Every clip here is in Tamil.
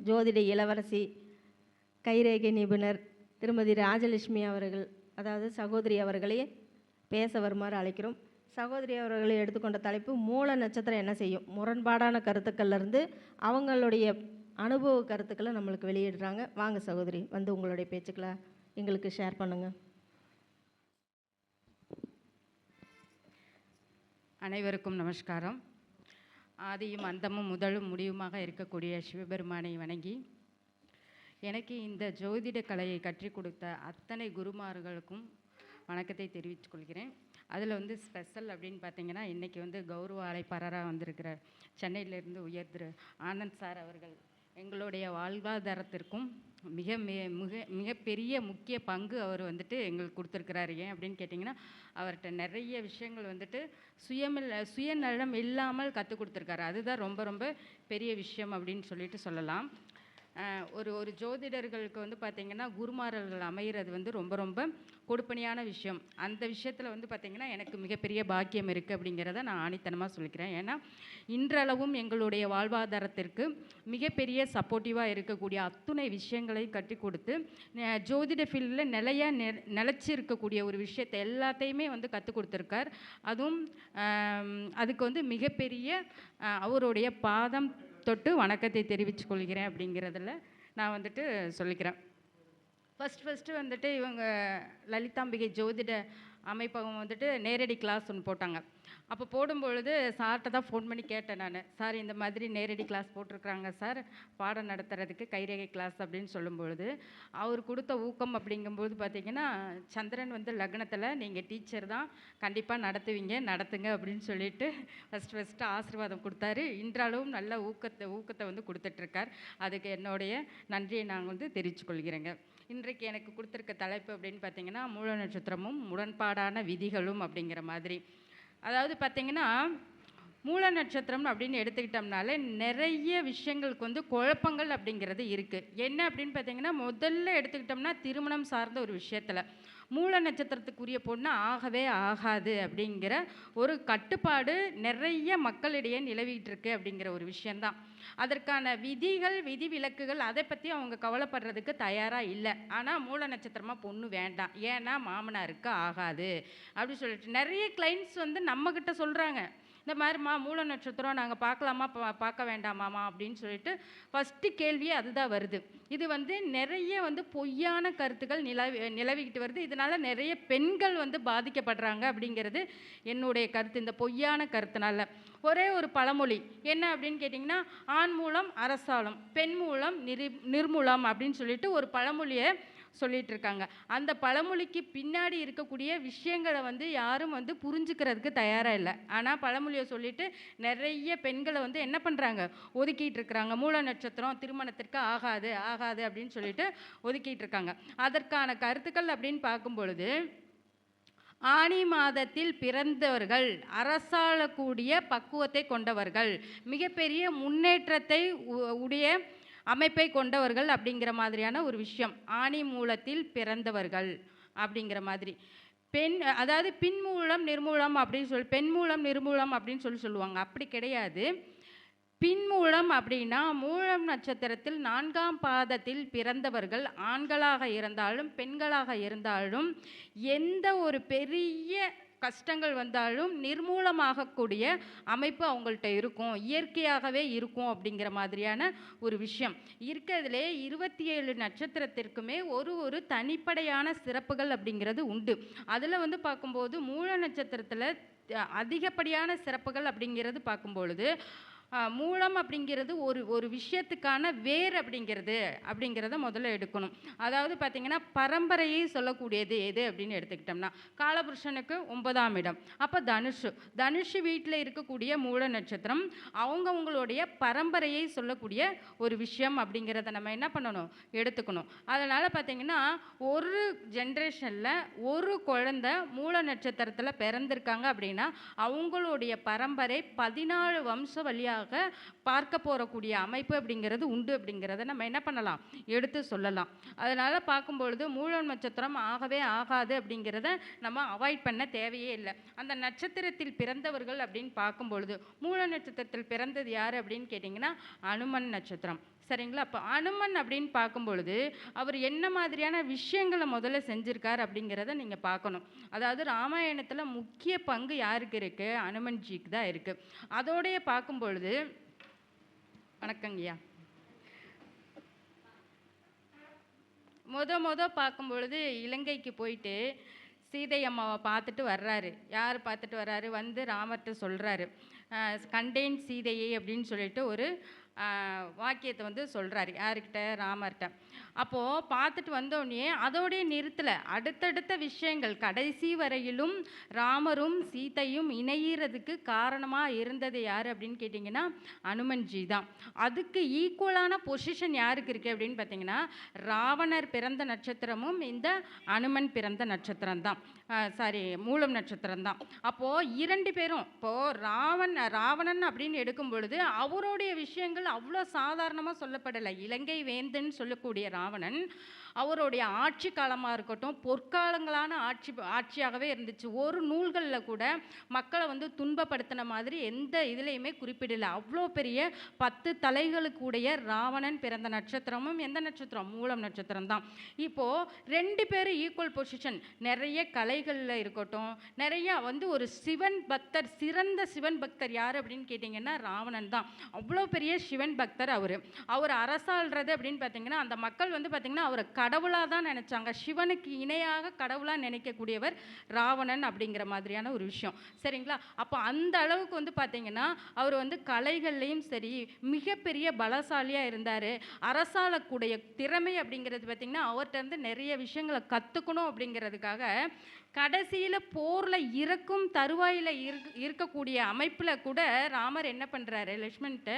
ஜோதிட இளவரசி, கைரேகை நிபுணர் திருமதி ராஜலட்சுமி அவர்கள், அதாவது சகோதரி அவர்களே பேச வருமாறு அழைக்கிறோம். சகோதரி அவர்களை எடுத்துக்கொண்ட தலைப்பு மூல நட்சத்திரம் என்ன செய்யும். முரண்பாடான கருத்துக்கள்லேருந்து அவங்களுடைய அனுபவ கருத்துக்களை நம்மளுக்கு வெளியிடுறாங்க. வாங்க சகோதரி, வந்து உங்களுடைய பேச்சுக்களை எங்களுக்கு ஷேர் பண்ணுங்கள். அனைவருக்கும் நமஸ்காரம். ஆதியும் அந்தமும் முதலும் முடிவுமாக இருக்கக்கூடிய சிவபெருமானை வணங்கி, எனக்கு இந்த ஜோதிட கலையை கற்றுக் கொடுத்த அத்தனை குருமார்களுக்கும் வணக்கத்தை தெரிவித்துக் கொள்கிறேன். அதில் ஸ்பெஷல் அப்படின்னு பார்த்தீங்கன்னா, இன்றைக்கி கௌரவ அழைப்பாளராக வந்திருக்கிற சென்னையிலேருந்து உயர் திரு ஆனந்த் சார் அவர்கள் எங்களுடைய வாழ்வாதாரத்திற்கும் மிகப்பெரிய முக்கிய பங்கு அவர் எங்களுக்கு கொடுத்துருக்கிறாரு. ஏன் அப்படின்னு கேட்டிங்கன்னா, அவர்கிட்ட நிறைய விஷயங்கள் சுயநலம் இல்லாமல் கற்றுக் கொடுத்துருக்காரு. அதுதான் ரொம்ப ரொம்ப பெரிய விஷயம் அப்படின்னு சொல்லலாம். ஒரு ஜோதிடர்களுக்கு பார்த்திங்கன்னா குருமார்கள் அமைகிறது ரொம்ப ரொம்ப கொடுப்பனையான விஷயம். அந்த விஷயத்தில் பார்த்திங்கன்னா எனக்கு மிகப்பெரிய பாக்கியம் இருக்குது அப்படிங்கிறத நான் ஆணித்தனமாக சொல்லிக்கிறேன். ஏன்னா இன்றளவும் எங்களுடைய வாழ்வாதாரத்திற்கு மிகப்பெரிய சப்போர்ட்டிவாக இருக்கக்கூடிய அத்துணை விஷயங்களை கற்றுக் கொடுத்து ஜோதிட ஃபீல்டில் நிலைச்சி இருக்கக்கூடிய ஒரு விஷயத்தை எல்லாத்தையுமே கற்றுக் கொடுத்துருக்கார். அதுவும் அதுக்கு மிகப்பெரிய அவருடைய பாதம் தொட்டு வணக்கத்தை தெரிவித்துக் கொள்கிறேன் அப்படிங்கிறதுல நான் சொல்லிக்கிறேன். ஃபஸ்ட்டு இவங்க லலிதாம்பிகை ஜோதிட அமைப்பகம் நேரடி கிளாஸ் ஒன்று போட்டாங்க. அப்போ போடும்பொழுது சார்கிட்ட தான் ஃபோன் பண்ணி கேட்டேன் நான். சார் இந்த மாதிரி நேரடி கிளாஸ் போட்டிருக்கிறாங்க சார், பாடம் நடத்துறதுக்கு கைரேகை கிளாஸ் அப்படின்னு சொல்லும்பொழுது அவர் கொடுத்த ஊக்கம் அப்படிங்கும்போது பார்த்திங்கன்னா, சந்திரன் லக்னத்தில் நீங்கள் டீச்சர் தான், கண்டிப்பாக நடத்துங்க அப்படின்னு சொல்லிட்டு ஃபஸ்ட்டு ஆசீர்வாதம் கொடுத்தாரு. இன்றளவும் நல்ல ஊக்கத்தை கொடுத்துட்ருக்கார். அதுக்கு என்னுடைய நன்றியை நான் தெரிவித்துக் கொள்கிறேங்க. இன்றைக்கு எனக்கு கொடுத்துருக்க தலைப்பு அப்படின்னு பார்த்திங்கன்னா, மூல நட்சத்திரமும் முரண்பாடான விதிகளும் அப்படிங்கிற மாதிரி. அதாவது பார்த்திங்கன்னா, மூல நட்சத்திரம் அப்படின்னு எடுத்துக்கிட்டோம்னாலே நிறைய விஷயங்களுக்கு குழப்பங்கள் அப்படிங்கிறது இருக்குது. என்ன அப்படின்னு பார்த்திங்கன்னா, முதல்ல எடுத்துக்கிட்டோம்னா திருமணம் சார்ந்த ஒரு விஷயத்தில் மூல நட்சத்திரத்துக்குரிய பொண்ணு ஆகவே ஆகாது அப்படிங்கிற ஒரு கட்டுப்பாடு நிறைய மக்களிடையே நிலவிட்டு இருக்கு அப்படிங்கிற ஒரு விஷயந்தான். அதற்கான விதிவிலக்குகள் அதை பற்றி அவங்க கவலைப்படுறதுக்கு தயாராக இல்லை. ஆனால் மூல நட்சத்திரமாக பொண்ணு வேண்டாம், ஏன்னா மாமனாருக்கு ஆகாது அப்படி சொல்லிட்டு நிறைய கிளைண்ட்ஸ் நம்மக்கிட்ட சொல்கிறாங்க. இந்த மாதிரிம்மா மூல நட்சத்திரம் நாங்கள் பார்க்கலாமா பார்க்க வேண்டாமாம்மா அப்படின்னு சொல்லிட்டு ஃபஸ்ட்டு கேள்வியே அதுதான் வருது. இது நிறைய பொய்யான கருத்துக்கள் நிலவிக்கிட்டு வருது. இதனால் நிறைய பெண்கள் பாதிக்கப்படுறாங்க அப்படிங்கிறது என்னுடைய கருத்து. இந்த பொய்யான கருத்துனால ஒரே ஒரு பழமொழி என்ன அப்படின்னு கேட்டிங்கன்னா, ஆண் மூலம் அரசாளும், பெண் மூலம் நிர்மூலம் அப்படின்னு சொல்லிட்டு ஒரு பழமொழியை சொல்லிட்டு இருக்காங்க. அந்த பழமொழிக்கு பின்னாடி இருக்கக்கூடிய விஷயங்களை யாரும் புரிஞ்சுக்கிறதுக்கு தயாராக இல்லை. ஆனால் பழமொழியை சொல்லிட்டு நிறைய பெண்களை என்ன பண்ணுறாங்க, ஒதுக்கிட்டு இருக்கிறாங்க. மூல நட்சத்திரம் திருமணத்திற்கு ஆகாது அப்படின்னு சொல்லிட்டு ஒதுக்கிட்டு இருக்காங்க. அதற்கான கருத்துக்கள் அப்படின்னு பார்க்கும் பொழுது, ஆனி மாதத்தில் பிறந்தவர்கள் அரசாளக்கூடிய பக்குவத்தை கொண்டவர்கள், மிகப்பெரிய முன்னேற்றத்தை உடைய அமைப்பை கொண்டவர்கள் அப்படிங்கிற மாதிரியான ஒரு விஷயம். ஆணி மூலத்தில் பிறந்தவர்கள் அப்படிங்கிற மாதிரி. அதாவது பின் மூலம் நிர்மூலம் அப்படின்னு பெண் மூலம் நிர்மூலம் அப்படின்னு சொல்லுவாங்க. அப்படி கிடையாது. பின்மூலம் அப்படின்னா மூலம் நட்சத்திரத்தில் 4ஆம் பாதத்தில் பிறந்தவர்கள் ஆண்களாக இருந்தாலும் பெண்களாக இருந்தாலும் எந்த ஒரு பெரிய கஷ்டங்கள் வந்தாலும் நிர்மூலமாகக்கூடிய அமைப்பு அவங்கள்ட்ட இருக்கும், இயற்கையாகவே இருக்கும் அப்படிங்கிற மாதிரியான ஒரு விஷயம் இருக்கிறதுலே. 27 நட்சத்திரத்திற்குமே ஒரு தனிப்படையான சிறப்புகள் அப்படிங்கிறது உண்டு. அதில் பார்க்கும்போது மூல நட்சத்திரத்தில் அதிகப்படியான சிறப்புகள் அப்படிங்கிறது பார்க்கும்பொழுது, மூலம் அப்படிங்கிறது ஒரு விஷயத்துக்கான வேர் அப்படிங்கிறத முதல்ல எடுக்கணும். அதாவது பார்த்திங்கன்னா, பரம்பரையை சொல்லக்கூடியது எது அப்படின்னு எடுத்துக்கிட்டோம்னா, காலபுருஷனுக்கு 9ஆம் இடம். அப்போ தனுஷு வீட்டில் இருக்கக்கூடிய மூல நட்சத்திரம் அவங்களுடைய பரம்பரையை சொல்லக்கூடிய ஒரு விஷயம் அப்படிங்கிறத நம்ம என்ன பண்ணணும், எடுத்துக்கணும். அதனால் பார்த்திங்கன்னா, ஒரு ஜென்ரேஷனில் ஒரு குழந்தை மூல நட்சத்திரத்தில் பிறந்திருக்காங்க அப்படின்னா அவங்களுடைய பரம்பரை 14 வம்ச வழியாக பார்க்க போறக்கூடிய அமைப்பு அப்படிங்கிறது உண்டு அப்படிங்கிறத நம்ம என்ன பண்ணலாம், எடுத்து சொல்லலாம். அதனால் பார்க்கும்பொழுது மூல நட்சத்திரம் ஆகவே ஆகாது அப்படிங்கிறத நம்ம அவாய்ட் பண்ண தேவையே இல்லை. அந்த நட்சத்திரத்தில் பிறந்தவர்கள் அப்படின்னு பார்க்கும்பொழுது மூல நட்சத்திரத்தில் பிறந்தது யார் அப்படின்னு கேட்டிங்கன்னா, அனுமன் நட்சத்திரம், சரிங்களா? அப்போ அனுமன் அப்படின்னு பார்க்கும் பொழுது, அவர் என்ன மாதிரியான விஷயங்கள முதல்ல செஞ்சிருக்கார் அப்படிங்கிறத நீங்க பார்க்கணும். அதாவது ராமாயணத்தில முக்கிய பங்கு யாருக்கு இருக்கு? அனுமன்ஜிக்கு தான் இருக்கு. அதோடயே பார்க்கும் பொழுது வணக்கங்கய்யா. பார்க்கும் பொழுது இலங்கைக்கு போயிட்டு சீதை அம்மாவை பார்த்துட்டு வர்றாரு. யார் பார்த்துட்டு வர்றாரு? வந்து ராமர்ட்ட சொல்றாரு. கண்டேன் சீதையை அப்படின்னு சொல்லிட்டு ஒரு வாக்கியத்தை வந்து சொல்றாரு. யார்கிட்ட? ராமர்ட்ட. அப்போது பார்த்துட்டு வந்தோடனே அதோடயே நிறுத்தலை. அடுத்தடுத்த விஷயங்கள் கடைசி வரையிலும் ராமரும் சீதையும் இணையிறதுக்கு காரணமாக இருந்தது யார் அப்படின்னு கேட்டிங்கன்னா அனுமன்ஜி தான். அதுக்கு ஈக்குவலான பொசிஷன் யாருக்கு இருக்குது அப்படின்னு பார்த்தீங்கன்னா ராவணர் பிறந்த நட்சத்திரமும் இந்த அனுமன் பிறந்த நட்சத்திரம் தான். மூலம் நட்சத்திரம் தான். அப்போது இரண்டு பேரும் இப்போது ராவணன் அப்படின்னு எடுக்கும் பொழுது அவருடைய விஷயங்கள் அவ்வளோ சாதாரணமாக சொல்லப்படலை. இலங்கை வேந்தன் சொல்லக்கூடிய ராவணன் அவருடைய ஆட்சி காலமாக இருக்கட்டும் பொற்காலங்களான ஆட்சியாகவே இருந்துச்சு. ஒரு நூல்களில் கூட மக்களை வந்து துன்பப்படுத்தின மாதிரி எந்த இதுலேயுமே குறிப்பிடலை. அவ்வளோ பெரிய 10 தலைகளுக்குடைய ராவணன் பிறந்த நட்சத்திரமும் எந்த நட்சத்திரம்? மூலம் நட்சத்திரம் தான். இப்போது 2 பேரும் ஈக்குவல் பொசிஷன். நிறைய கலைகளில் இருக்கட்டும், நிறைய வந்து ஒரு சிவன் பக்தர், சிறந்த சிவன் பக்தர் யார் அப்படின்னு கேட்டிங்கன்னா ராவணன் தான். அவ்வளோ பெரிய சிவன் பக்தர் அவர் அரசாள்றது அப்படின்னு பார்த்தீங்கன்னா அந்த மக்கள் வந்து பார்த்திங்கன்னா அவரை கடவுளாக தான் நினச்சாங்க. சிவனுக்கு இணையாக கடவுளாக நினைக்கக்கூடியவர் ராவணன் அப்படிங்கிற மாதிரியான ஒரு விஷயம். சரிங்களா? அப்போ அந்த அளவுக்கு வந்து பார்த்திங்கன்னா அவர் வந்து கலைகள்லையும் சரி மிகப்பெரிய பலசாலியாக இருந்தார். அரசாளக்கூடிய திறமை அப்படிங்கிறது பார்த்திங்கன்னா அவர்கிட்ட இருந்து நிறைய விஷயங்களை கற்றுக்கணும் அப்படிங்கிறதுக்காக கடைசியில் போரில் இறக்கும் தருவாயில் இருக்கக்கூடிய அமைப்பில் கூட ராமர் என்ன பண்ணுறாரு? லக்ஷ்மண்கிட்ட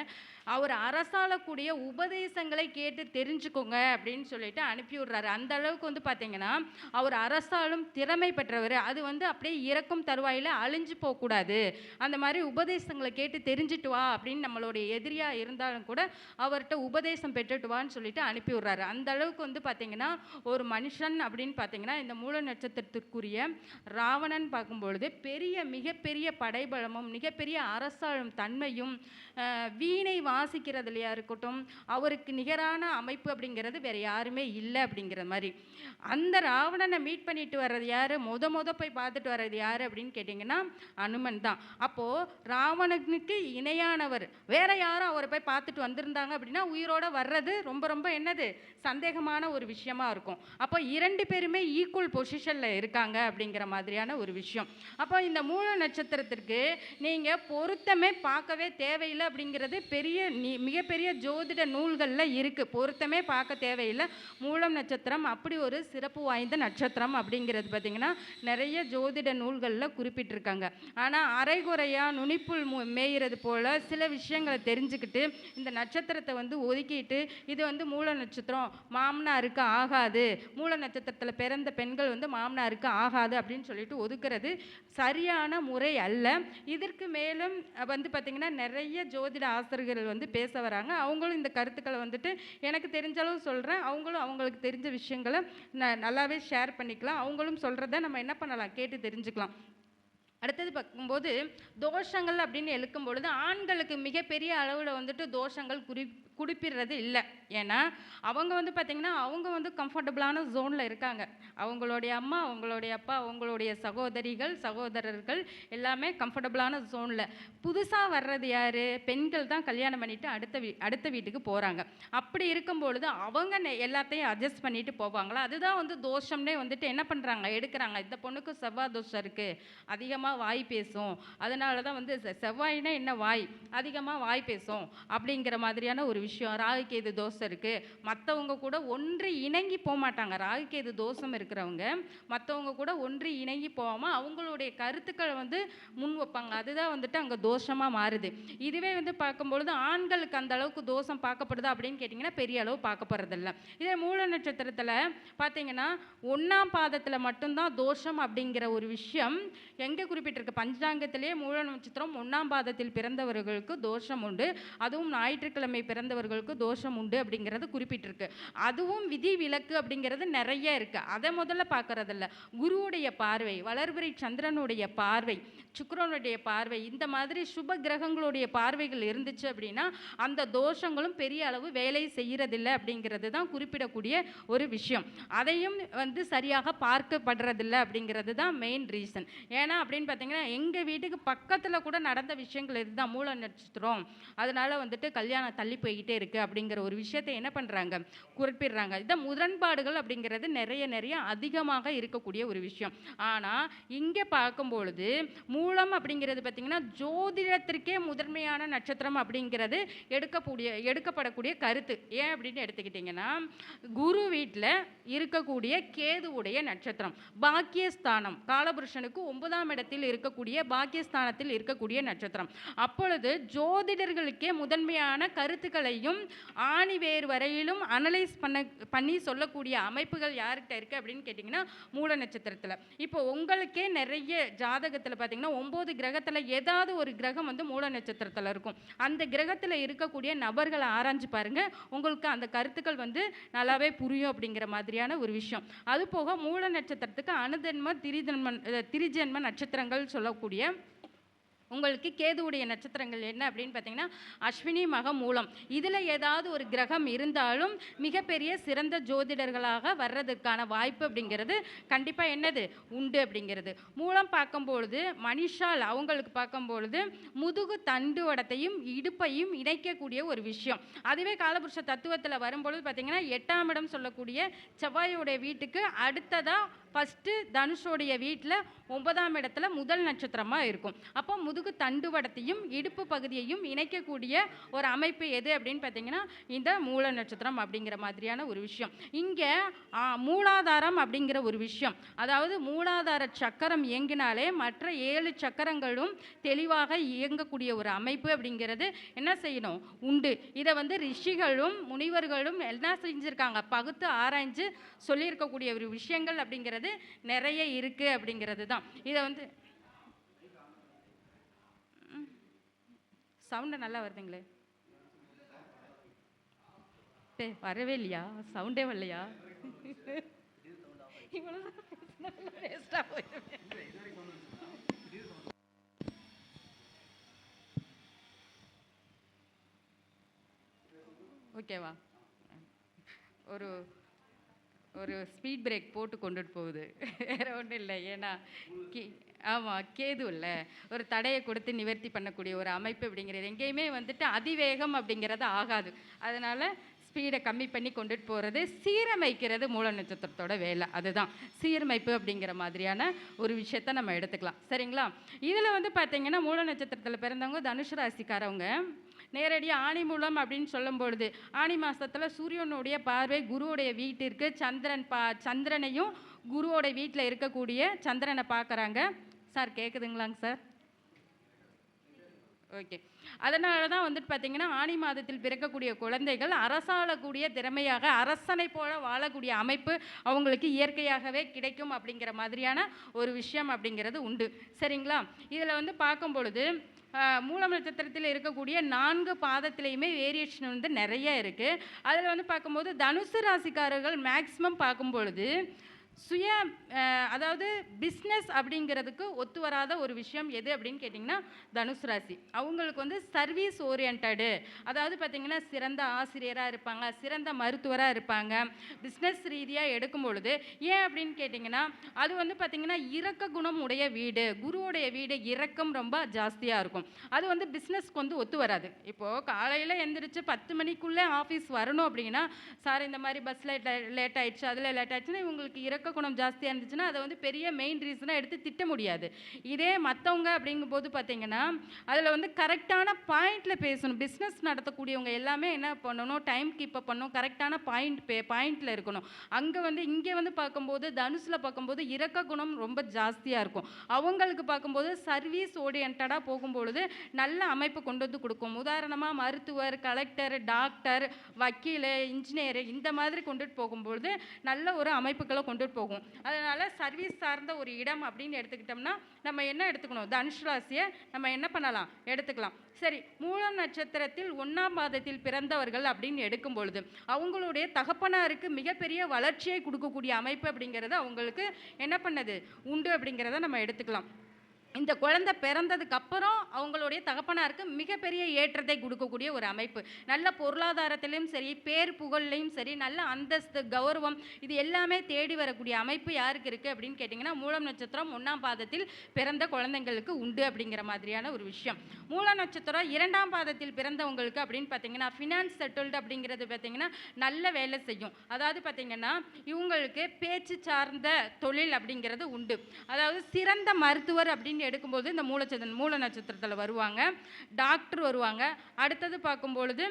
அவர் அரசாளக்கூடிய உபதேசங்களை கேட்டு தெரிஞ்சுக்கோங்க அப்படின்னு சொல்லிட்டு அனுப்பி விடுறாரு. அந்த அளவுக்கு வந்து பார்த்தீங்கன்னா அவர் அரசாலும் திறமை பெற்றவர். அது வந்து அப்படியே இறக்கும் தருவாயில் அழிஞ்சு போகக்கூடாது, அந்த மாதிரி உபதேசங்களை கேட்டு தெரிஞ்சுட்டு வா அப்படின்னு நம்மளுடைய எதிரியாக இருந்தாலும் கூட அவர்கிட்ட உபதேசம் பெற்றுட்டு வான்னு சொல்லிட்டு அனுப்பி விடுறாரு. அந்த அளவுக்கு வந்து பார்த்தீங்கன்னா ஒரு மனுஷன் அப்படின்னு பார்த்தீங்கன்னா இந்த மூல நட்சத்திரத்திற்குரிய ராவணன் பார்க்கும்பொழுது மிகப்பெரிய படைபலமும் மிகப்பெரிய அரசாளும் தன்மையும் வீணை வாசிக்கிறதுலையா இருக்கட்டும் அவருக்கு நிகரான அமைப்பு அப்படிங்கிறது வேற யாருமே இல்லை அப்படிங்கிற மாதிரி. அந்த ராவணனை மீட் பண்ணிட்டு வர்றது யாரு? போய் பார்த்துட்டு வர்றது யாரு அப்படின்னு கேட்டிங்கன்னா அனுமன் தான். அப்போது ராவணனுக்கு இணையானவர் வேற யாரும் அவரை போய் பார்த்துட்டு வந்திருந்தாங்க அப்படின்னா உயிரோட வர்றது ரொம்ப ரொம்ப என்னது சந்தேகமான ஒரு விஷயமா இருக்கும். அப்போ 2 பேருமே ஈக்குவல் பொசிஷனில் இருக்காங்க அப்படிங்கிற மாதிரியான ஒரு விஷயம். அப்போ இந்த மூல நட்சத்திரத்திற்கு நீங்கள் பொருத்தமே பார்க்கவே தேவையில்லை அப்படிங்கிறது மிகப்பெரிய ஜோதிட நூல்களில் இருக்குது. பொருத்தமே பார்க்க தேவையில்லை. மூலம் நட்சத்திரம் அப்படி ஒரு சிறப்பு வாய்ந்த நட்சத்திரம் அப்படிங்கிறது பார்த்திங்கன்னா நிறைய ஜோதிட நூல்களில் குறிப்பிட்டிருக்காங்க. ஆனால் அரைகுறையாக நுனிப்புள் மேயிறது போல் சில விஷயங்களை தெரிஞ்சுக்கிட்டு இந்த நட்சத்திரத்தை வந்து ஒதுக்கிட்டு இது வந்து மூல நட்சத்திரம் மாமனாருக்கு ஆகாது, மூல நட்சத்திரத்தில் பிறந்த பெண்கள் வந்து மாமனாருக்கு ஆகாது அப்படின்னு சொல்லிட்டு ஒதுக்குறது சரியான முறை அல்ல. இதற்கு மேலும் வந்து பார்த்திங்கன்னா நிறைய ஜோதிட ஆசிரியர்கள் வந்து பேச வராங்க. அவங்களும் இந்த கருத்துக்களை வந்துட்டு எனக்கு தெரிஞ்ச அளவு சொல்கிறேன். அவங்களுக்கு தெரிஞ்ச விஷயங்களை நல்லாவே ஷேர் பண்ணிக்கலாம். அவங்களும் சொல்கிறத நம்ம என்ன பண்ணலாம், கேட்டு தெரிஞ்சுக்கலாம். அடுத்தது பார்க்கும்போது தோஷங்கள் அப்படின்னு எழுக்கும் பொழுது ஆண்களுக்கு மிகப்பெரிய அளவில் வந்துட்டு தோஷங்கள் குறிப்பிடுறது இல்லை. ஏன்னா அவங்க வந்து பார்த்திங்கன்னா அவங்க வந்து கம்ஃபர்டபுளான ஜோனில் இருக்காங்க. அவங்களுடைய அம்மா, அவங்களுடைய அப்பா, அவங்களுடைய சகோதரர்கள் எல்லாமே கம்ஃபர்டபுளான ஜோனில். புதுசாக வர்றது யார்? பெண்கள் தான் கல்யாணம் பண்ணிவிட்டு அடுத்த வீட்டுக்கு போகிறாங்க. அப்படி இருக்கும்பொழுது அவங்க எல்லாத்தையும் அட்ஜஸ்ட் பண்ணிட்டு போவாங்களா? அதுதான் வந்து தோஷம்னே வந்துட்டு என்ன பண்ணுறாங்க, எடுக்கிறாங்க. இந்த பொண்ணுக்கு செவ்வாய் தோஷம் இருக்குது, அதிகமாக வாய் பேசும், அதனால தான் வந்து செவ்வாய்னா என்ன வாய், அதிகமாக வாய் பேசும் அப்படிங்கிற மாதிரியான ஒரு விஷயம். ராகுகேது தோஷம் இருக்குது, மற்றவங்க கூட ஒன்று இணங்கி போக மாட்டாங்க. ராகுகேது தோஷம் இருக்கிறவங்க மற்றவங்க கூட ஒன்று இணங்கி போகாமல் அவங்களுடைய கருத்துக்களை வந்து முன் வைப்பாங்க. அதுதான் வந்துட்டு அங்கே தோஷமாக மாறுது. இதுவே வந்து பார்க்கும்பொழுது ஆண்களுக்கு அந்த அளவுக்கு தோஷம் பார்க்கப்படுதா அப்படின்னு கேட்டிங்கன்னா பெரிய அளவு பார்க்கப்படுறதில்ல. இதே மூல நட்சத்திரத்தில் பார்த்தீங்கன்னா 1ஆம் பாதத்தில் மட்டும்தான் தோஷம் அப்படிங்கிற ஒரு விஷயம் எங்கே குறிப்பிட்டிருக்கு? பஞ்சாங்கத்திலே மூல நட்சத்திரம் 1ஆம் பாதத்தில் பிறந்தவர்களுக்கு தோஷம் உண்டு, அதுவும் ஞாயிற்றுக்கிழமை பிறந்தவர்களுக்கு தோஷம் உண்டு அப்படிங்கிறது குறிப்பிட்டிருக்கு. அதுவும் விதி விலக்கு அப்படிங்கிறது நிறைய இருக்குது. அதை முதல்ல பார்க்கறதில்ல. குருவுடைய பார்வை, வளர்பிறை சந்திரனுடைய பார்வை, சுக்கிரனுடைய பார்வை, இந்த மாதிரி சுப கிரகங்களுடைய பார்வைகள் இருந்துச்சு அப்படின்னா அந்த தோஷங்களும் பெரிய அளவு வேலை செய்யறதில்லை அப்படிங்கிறது தான் குறிப்பிடக்கூடிய ஒரு விஷயம். அதையும் வந்து சரியாக பார்க்கப்படுறதில்லை அப்படிங்கிறது தான் மெயின் ரீசன். ஏன்னா அப்படின்னு பார்த்தீங்கன்னா எங்கள் வீட்டுக்கு பக்கத்தில் கூட நடந்த விஷயங்கள் இதுதான். மூல நட்சத்திரம், அதனால வந்துட்டு கல்யாணம் தள்ளி போய்கிட்டே இருக்குது அப்படிங்கிற ஒரு விஷயத்தை என்ன பண்ணுறாங்க, குறிப்பிடுறாங்க. இதான் முரண்பாடுகள் அப்படிங்கிறது நிறைய நிறைய அதிகமாக இருக்கக்கூடிய ஒரு விஷயம். ஆனால் இங்கே பார்க்கும்பொழுது மூலம் அப்படிங்கிறது பார்த்திங்கன்னா ஜோதிடத்திற்கே முதன்மையான நட்சத்திரம் அப்படிங்கிறது எடுக்கப்படக்கூடிய கருத்து. ஏன் அப்படின்னு எடுத்துக்கிட்டிங்கன்னா குரு வீட்டில் இருக்கக்கூடிய கேதுவுடைய நட்சத்திரம், பாக்கியஸ்தானம், காலபுருஷனுக்கு 9ஆம் இடத்தில் இருக்கக்கூடிய பாக்கியஸ்தானத்தில் இருக்கக்கூடிய நட்சத்திரம். அப்பொழுது ஜோதிடர்களுக்கே முதன்மையான கருத்துக்களையும் ஆணிவேர் வரையிலும் அனலைஸ் பண்ணி சொல்லக்கூடிய அமைப்புகள் யார்கிட்ட இருக்குது அப்படின்னு கேட்டிங்கன்னா மூல நட்சத்திரத்தில். இப்போ உங்களுக்கே நிறைய ஜாதகத்தில் பார்த்தீங்கன்னா 9 கிரகத்தில் ஏதாவது ஒரு கிரகம் வந்து மூல நட்சத்திரத்தில் இருக்கும். அந்த கிரகத்தில் இருக்கக்கூடிய நபர்களை ஆராய்ஞ்சு பாருங்க, உங்களுக்கு அந்த கருத்துக்கள் வந்து நல்லாவே புரியும் அப்படிங்கிற மாதிரியான ஒரு விஷயம். அது போக மூல நட்சத்திரத்துக்கு அனுஜென்ம திரிஜென்ம நட்சத்திரங்கள் சொல்லக்கூடிய உங்களுக்கு கேதுவுடைய நட்சத்திரங்கள் என்ன அப்படின்னு பார்த்தீங்கன்னா அஸ்வினி, மகம், மூலம். இதில் ஏதாவது ஒரு கிரகம் இருந்தாலும் மிகப்பெரிய சிறந்த ஜோதிடர்களாக வர்றதுக்கான வாய்ப்பு அப்படிங்கிறது கண்டிப்பாக என்னது உண்டு அப்படிங்கிறது. மூலம் பார்க்கும்பொழுது மனிஷால் அவங்களுக்கு பார்க்கும்பொழுது முதுகு தண்டுவடத்தையும் இடுப்பையும் இணைக்கக்கூடிய ஒரு விஷயம். அதுவே காலபுருஷ தத்துவத்தில் வரும்பொழுது பார்த்தீங்கன்னா 8ஆம் இடம் சொல்லக்கூடிய செவ்வாயோடைய வீட்டுக்கு அடுத்ததாக ஃபஸ்ட்டு தனுஷோடைய வீட்டில் 9ஆம் இடத்துல முதல் நட்சத்திரமாக இருக்கும். அப்போ முதுகு தண்டுவடத்தையும் இடுப்பு பகுதியையும் இணைக்கக்கூடிய ஒரு அமைப்பு எது அப்படின்னு பார்த்தீங்கன்னா இந்த மூல நட்சத்திரம் அப்படிங்கிற மாதிரியான ஒரு விஷயம். இங்கே மூலாதாரம் அப்படிங்கிற ஒரு விஷயம், அதாவது மூலாதார சக்கரம் இயங்கினாலே மற்ற 7 சக்கரங்களும் தெளிவாக இயங்கக்கூடிய ஒரு அமைப்பு அப்படிங்கிறது என்ன செய்யணும் உண்டு. இதை வந்து ரிஷிகளும் முனிவர்களும் என்ன செஞ்சுருக்காங்க, பகுத்து ஆராய்ஞ்சு சொல்லியிருக்கக்கூடிய ஒரு விஷயங்கள் அப்படிங்கிறது நிறைய இருக்குது அப்படிங்கிறது தான். இதை வந்து சவுண்டு நல்லா வருதுங்களே, வரவே இல்லையா, சவுண்டே வரலையா? ஓகேவா, ஒரு ஒரு ஸ்பீட் பிரேக் போட்டு கொண்டுட்டு போகுது, வேறு ஒன்றும் இல்லை. ஏன்னா ஆமாம் கேது இல்லை, ஒரு தடையை கொடுத்து நிவர்த்தி பண்ணக்கூடிய ஒரு அமைப்பு அப்படிங்கிறது எங்கேயுமே வந்துட்டு அதிவேகம் அப்படிங்கிறது ஆகாது. அதனால் ஸ்பீடை கம்மி பண்ணி கொண்டுட்டு போகிறது, சீரமைக்கிறது மூல நட்சத்திரத்தோட வேலை. அதுதான் சீரமைப்பு அப்படிங்கிற மாதிரியான ஒரு விஷயத்தை நம்ம எடுத்துக்கலாம். சரிங்களா? இதில் வந்து பார்த்திங்கன்னா மூல நட்சத்திரத்தில் பிறந்தவங்க தனுசு ராசிக்காரவங்க நேரடியாக ஆணி மூலம் அப்படின்னு சொல்லும் பொழுது ஆணி மாதத்தில் சூரியனுடைய பார்வை குருவுடைய வீட்டிற்கு சந்திரனையும் குருவோட வீட்டில் இருக்கக்கூடிய சந்திரனை பார்க்குறாங்க. சார் கேட்குதுங்களாங்க சார்? ஓகே. அதனால தான் வந்துட்டு பார்த்திங்கன்னா ஆணி மாதத்தில் பிறக்கக்கூடிய குழந்தைகள் அரசாளக்கூடிய திறமையாக அரசனை போல வாழக்கூடிய அமைப்பு அவங்களுக்கு இயற்கையாகவே கிடைக்கும் அப்படிங்கிற மாதிரியான ஒரு விஷயம் அப்படிங்கிறது உண்டு. சரிங்களா? இதில் வந்து பார்க்கும் பொழுது மூலம் நட்சத்திரத்தில் இருக்கக்கூடிய 4 பாதத்திலையுமே வேரியேஷன் வந்து நிறைய இருக்குது. அதில் வந்து பார்க்கும்போது தனுசு ராசிக்காரர்கள் மேக்ஸிமம் பார்க்கும்பொழுது அதாவது பிஸ்னஸ் அப்படிங்கிறதுக்கு ஒத்து வராத ஒரு விஷயம் எது அப்படின்னு கேட்டிங்கன்னா தனுசு ராசி. அவங்களுக்கு வந்து சர்வீஸ் ஓரியன்டு, அதாவது பார்த்திங்கன்னா சிறந்த ஆசிரியராக இருப்பாங்க, சிறந்த மருத்துவராக இருப்பாங்க. பிஸ்னஸ் ரீதியாக எடுக்கும் பொழுது ஏன் அப்படின்னு கேட்டிங்கன்னா அது வந்து பார்த்திங்கன்னா இரக்க குணம் உடைய வீடு, குருவுடைய வீடு இரக்கம் ரொம்ப ஜாஸ்தியாக இருக்கும். அது வந்து பிஸ்னஸ்க்கு வந்து ஒத்து வராது. இப்போது காலையில் எழுந்திரிச்சு 10 மணிக்குள்ளே ஆஃபீஸ் வரணும் அப்படின்னா சார் இந்த மாதிரி பஸ்ஸில் லேட் ஆகிடுச்சு, அதில் லேட் ஆகிடுச்சுன்னா இவங்களுக்கு இரக்க குணம் ஜாஸ்தியாக இருந்துச்சுன்னா அதை வந்து பெரிய மெயின் ரீசனாக எடுத்து திட்ட முடியாது. இதே மற்றவங்க அப்படிங்கும்போது பார்த்தீங்கன்னா அதில் வந்து கரெக்டான பாயிண்டில் பேசணும். பிஸ்னஸ் நடத்தக்கூடியவங்க எல்லாமே என்ன பண்ணணும், டைம் கீப்பப் பண்ணணும், கரெக்டான பாயிண்டில் இருக்கணும். அங்கே வந்து இங்கே வந்து பார்க்கும்போது தனுசில் பார்க்கும்போது இரக்க குணம் ரொம்ப ஜாஸ்தியாக இருக்கும். அவங்களுக்கு பார்க்கும்போது சர்வீஸ் ஓரியன்டாக போகும்பொழுது நல்ல அமைப்பு கொண்டு வந்து கொடுக்கும். உதாரணமாக மருத்துவர், கலெக்டர், டாக்டர், வக்கீல், இன்ஜினியர் இந்த மாதிரி கொண்டுட்டு போகும்பொழுது நல்ல ஒரு அமைப்புகளை கொண்டுட்டு போகும். அதனால் சர்வீஸ் சார்ந்த ஒரு இடம் அப்படின்னு எடுத்துக்கிட்டோம்னா நம்ம என்ன எடுத்துக்கணும், தனுஷ் ராசியை நம்ம என்ன பண்ணலாம், எடுத்துக்கலாம். சரி, மூலம் நட்சத்திரத்தில் 1ஆம் பாதத்தில் பிறந்தவர்கள் அப்படின்னு எடுக்கும் பொழுது அவங்களுடைய தகப்பனாருக்கு மிகப்பெரிய வளர்ச்சியை கொடுக்கக்கூடிய அமைப்பு அப்படிங்கிறது அவங்களுக்கு என்ன பண்ணது உண்டு அப்படிங்கிறத நம்ம எடுத்துக்கலாம். இந்த குழந்தை பிறந்ததுக்கு அப்புறம் அவங்களுடைய தகப்பனாருக்கு மிகப்பெரிய ஏற்றத்தை கொடுக்கக்கூடிய ஒரு அமைப்பு. நல்ல பொருளாதாரத்திலையும் சரி, பேர் புகழ்லையும் சரி, நல்ல அந்தஸ்து, கௌரவம், இது எல்லாமே தேடி வரக்கூடிய அமைப்பு யாருக்கு இருக்குது அப்படின்னு கேட்டிங்கன்னா மூலம் நட்சத்திரம் 1ஆம் பாதத்தில் பிறந்த குழந்தைங்களுக்கு உண்டு அப்படிங்கிற மாதிரியான ஒரு விஷயம். மூல நட்சத்திரம் 2ஆம் பாதத்தில் பிறந்தவங்களுக்கு அப்படின்னு பார்த்தீங்கன்னா ஃபினான்ஸ் செட்டில்டு அப்படிங்கிறது பார்த்தீங்கன்னா நல்ல வேலை செய்யும். அதாவது பார்த்தீங்கன்னா இவங்களுக்கு பேச்சு சார்ந்த தொழில் அப்படிங்கிறது உண்டு. அதாவது சிறந்த மருத்துவர் அப்படின்னு எடுக்கும்போது இந்த மூல நட்சத்திரத்தில் வருவாங்க, டாக்டர் வருவாங்க. அடுத்தது பார்க்கும்பொழுது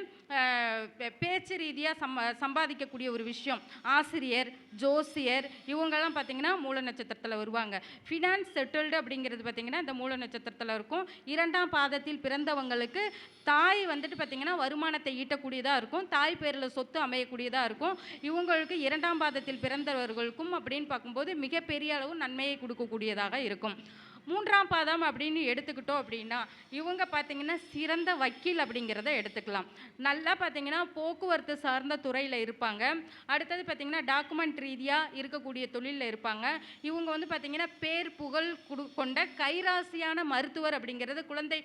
பேச்சு ரீதியாக சம்பாதிக்கக்கூடிய ஒரு விஷயம், ஆசிரியர், ஜோசியர், இவங்கெல்லாம் பார்த்தீங்கன்னா மூல நட்சத்திரத்தில் வருவாங்க. ஃபினான்ஸ் செட்டில்டு அப்படிங்கிறது பார்த்தீங்கன்னா இந்த மூல நட்சத்திரத்தில் இருக்கும். 2ஆம் பாதத்தில் பிறந்தவங்களுக்கு தாய் வந்துட்டு பார்த்தீங்கன்னா வருமானத்தை ஈட்டக்கூடியதாக இருக்கும், தாய் பேரில் சொத்து அமையக்கூடியதாக இருக்கும். இவங்களுக்கு 2ஆம் பாதத்தில் பிறந்தவர்களுக்கும் அப்படின்னு பார்க்கும்போது மிகப்பெரிய அளவு நன்மையை கொடுக்கக்கூடியதாக இருக்கும். 3ஆம் பாதம் அப்படின்னு எடுத்துக்கிட்டோம் அப்படின்னா இவங்க பார்த்தீங்கன்னா சிறந்த வக்கீல் அப்படிங்கிறத எடுத்துக்கலாம். நல்லா பார்த்தீங்கன்னா போக்குவரத்து சார்ந்த துறையில் இருப்பாங்க. அடுத்தது பார்த்தீங்கன்னா டாக்குமெண்ட் ரீதியாக இருக்கக்கூடிய தொழிலில் இருப்பாங்க. இவங்க வந்து பார்த்தீங்கன்னா பேர் புகழ் கொண்ட கைராசியான மருத்துவர் அப்படிங்கிறது, குழந்தை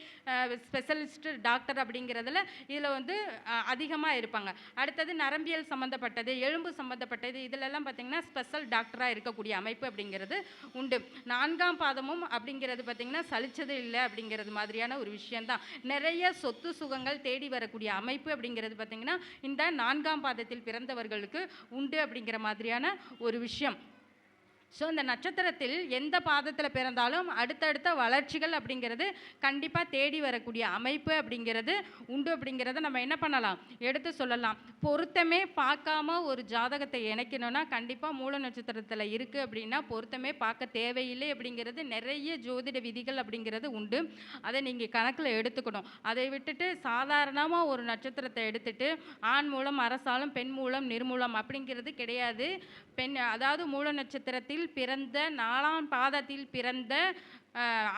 ஸ்பெஷலிஸ்ட் டாக்டர் அப்படிங்கிறதுல இதில் வந்து அதிகமாக இருப்பாங்க. அடுத்தது நரம்பியல் சம்மந்தப்பட்டது, எலும்பு சம்மந்தப்பட்டது, இதிலெல்லாம் பார்த்தீங்கன்னா ஸ்பெஷல் டாக்டராக இருக்கக்கூடிய அமைப்பு அப்படிங்கிறது உண்டு. 4ஆம் பாதமும் அப்படிங்கிறது பார்த்தீங்கன்னா சலிச்சது இல்லை அப்படிங்கிறது மாதிரியான ஒரு விஷயம்தான். நிறைய சொத்து சுகங்கள் தேடி வரக்கூடிய அமைப்பு அப்படிங்கிறது பார்த்தீங்கன்னா இந்த 4ஆம் பாதத்தில் பிறந்தவர்களுக்கு உண்டு அப்படிங்கிற மாதிரியான ஒரு விஷயம். ஸோ இந்த நட்சத்திரத்தில் எந்த பாதத்தில் பிறந்தாலும் அடுத்தடுத்த வளர்ச்சிகள் அப்படிங்கிறது கண்டிப்பாக தேடி வரக்கூடிய அமைப்பு அப்படிங்கிறது உண்டு அப்படிங்கிறத நம்ம என்ன பண்ணலாம், எடுத்து சொல்லலாம். பொருத்தமே பார்க்காம ஒரு ஜாதகத்தை இணைக்கணும்னா கண்டிப்பாக மூல நட்சத்திரத்தில் இருக்குது அப்படின்னா பொருத்தமே பார்க்க தேவையில்லை அப்படிங்கிறது நிறைய ஜோதிட விதிகள் அப்படிங்கிறது உண்டு. அதை நீங்கள் கணக்கில் எடுத்துக்கணும். அதை விட்டுட்டு சாதாரணமாக ஒரு நட்சத்திரத்தை எடுத்துட்டு ஆண் மூலம் அரசாலும் பெண் மூலம் நிர்மூலம் அப்படிங்கிறது கிடையாது. அதாவது மூல நட்சத்திரத்தில் பிறந்த 4ஆம் பாதத்தில் பிறந்த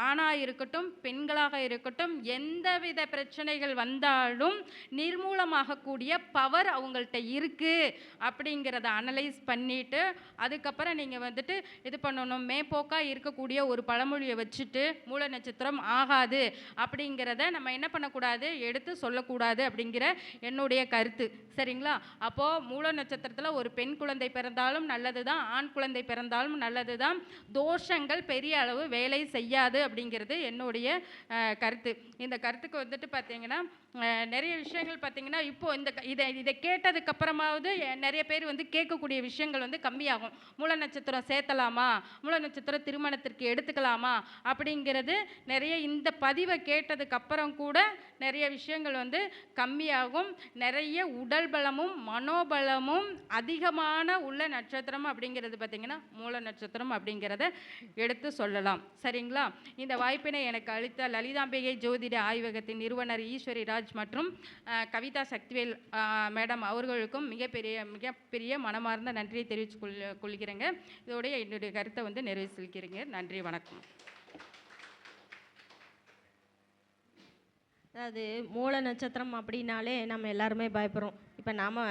ஆணாக இருக்கட்டும் பெண்களாக இருக்கட்டும் எந்தவித பிரச்சனைகள் வந்தாலும் நிர்மூலமாகக்கூடிய பவர் அவங்கள்ட்ட இருக்குது அப்படிங்கிறத அனலைஸ் பண்ணிவிட்டு அதுக்கப்புறம் நீங்கள் வந்துட்டு இது பண்ணணும். மேம்போக்காக இருக்கக்கூடிய ஒரு பழமொழியை வச்சுட்டு மூல நட்சத்திரம் ஆகாது அப்படிங்கிறத நம்ம என்ன பண்ணக்கூடாது, எடுத்து சொல்லக்கூடாது அப்படிங்கிற என்னுடைய கருத்து. சரிங்களா? அப்போது மூல நட்சத்திரத்தில் ஒரு பெண் குழந்தை பிறந்தாலும் நல்லது தான், ஆண் குழந்தை பிறந்தாலும் நல்லது தான். தோஷங்கள் பெரிய அளவு வேலை செய்யாது அப்படிங்கிறது என்னுடைய கருத்து. இந்த கருத்துக்கு வந்துட்டு பார்த்தீங்கன்னா நிறைய விஷயங்கள் பார்த்தீங்கன்னா இப்போது இதை கேட்டதுக்கப்புறமாவது நிறைய பேர் வந்து கேட்கக்கூடிய விஷயங்கள் வந்து கம்மியாகும். மூல நட்சத்திரம் சேர்த்தலாமா, மூல நட்சத்திரம் திருமணத்திற்கு எடுத்துக்கலாமா அப்படிங்கிறது நிறைய இந்த பதிவை கேட்டதுக்கப்புறம் கூட நிறைய விஷயங்கள் வந்து கம்மியாகும். நிறைய உடல் பலமும் மனோபலமும் அதிகமான உள்ள நட்சத்திரம் அப்படிங்கிறது பார்த்திங்கன்னா மூல நட்சத்திரம் அப்படிங்கிறத எடுத்து சொல்லலாம். சரிங்களா? இந்த வாய்ப்பினை எனக்கு அளித்த லலிதாம்பிகை ஜோதிட ஆய்வகத்தின் நிறுவனர் ஈஸ்வரி ராஜ் மற்றும் கவிதா சக்திவேல் மேடம் அவர்களுக்கும் மிகப்பெரிய மனமார்ந்த நன்றியை தெரிவித்து கொள்கிறேங்க. இதோடைய என்னுடைய கருத்தை வந்து நிறைவு செல்கிறேங்க. நன்றி, வணக்கம். அதாவது மூல நட்சத்திரம் அப்படின்னாலே நம்ம எல்லாருமே பயப்படுறோம். இப்போ நாம்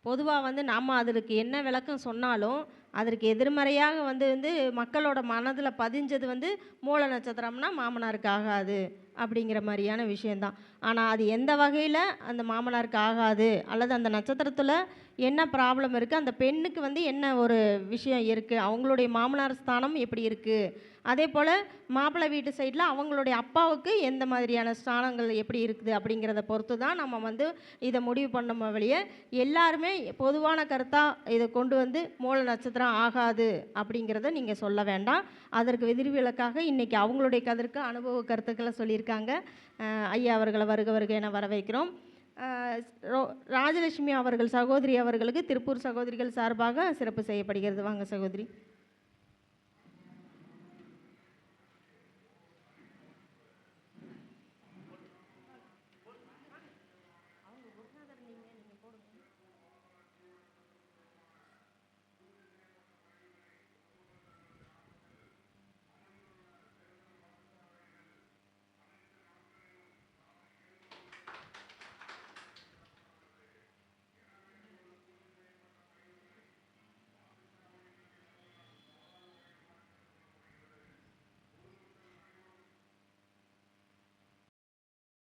பொதுவாக வந்து நாம் அதற்கு என்ன விளக்கம் சொன்னாலும் அதற்கு எதிர்மறையாக வந்து மக்களோட மனதில் பதிஞ்சது வந்து மூல நட்சத்திரம்னா மாமனாருக்கு ஆகாது அப்படிங்கிற மாதிரியான விஷயந்தான். ஆனால் அது எந்த வகையில் அந்த மாமனாருக்கு ஆகாது அல்லது அந்த நட்சத்திரத்தில் என்ன ப்ராப்ளம் இருக்குது, அந்த பெண்ணுக்கு வந்து என்ன ஒரு விஷயம் இருக்குது, அவங்களுடைய மாமனார் ஸ்தானம் எப்படி இருக்குது, அதே போல் மாப்பிள்ளை வீட்டு சைடில் அவங்களுடைய அப்பாவுக்கு எந்த மாதிரியான ஸ்தானங்கள் எப்படி இருக்குது அப்படிங்கிறத பொறுத்து தான் நம்ம வந்து இதை முடிவு பண்ண வழியே எல்லாருமே பொதுவான கருத்தாக இதை கொண்டு வந்து மூல நட்சத்திரம் ஆகாது அப்படிங்கிறத நீங்கள் சொல்ல வேண்டாம். அதற்கு விதிவிலக்காக இன்றைக்கி அவங்களுடைய கருத்துக்கு அனுபவ கருத்துக்களை சொல்லியிருக்காங்க. ஐயா அவர்களை வருக என வரவேற்கிறோம். ராஜலட்சுமி அவர்கள் சகோதரி அவர்களுக்கு திருப்பூர் சகோதரிகள் சார்பாக சிறப்பு செய்யப்படுகிறது. வாங்க சகோதரி.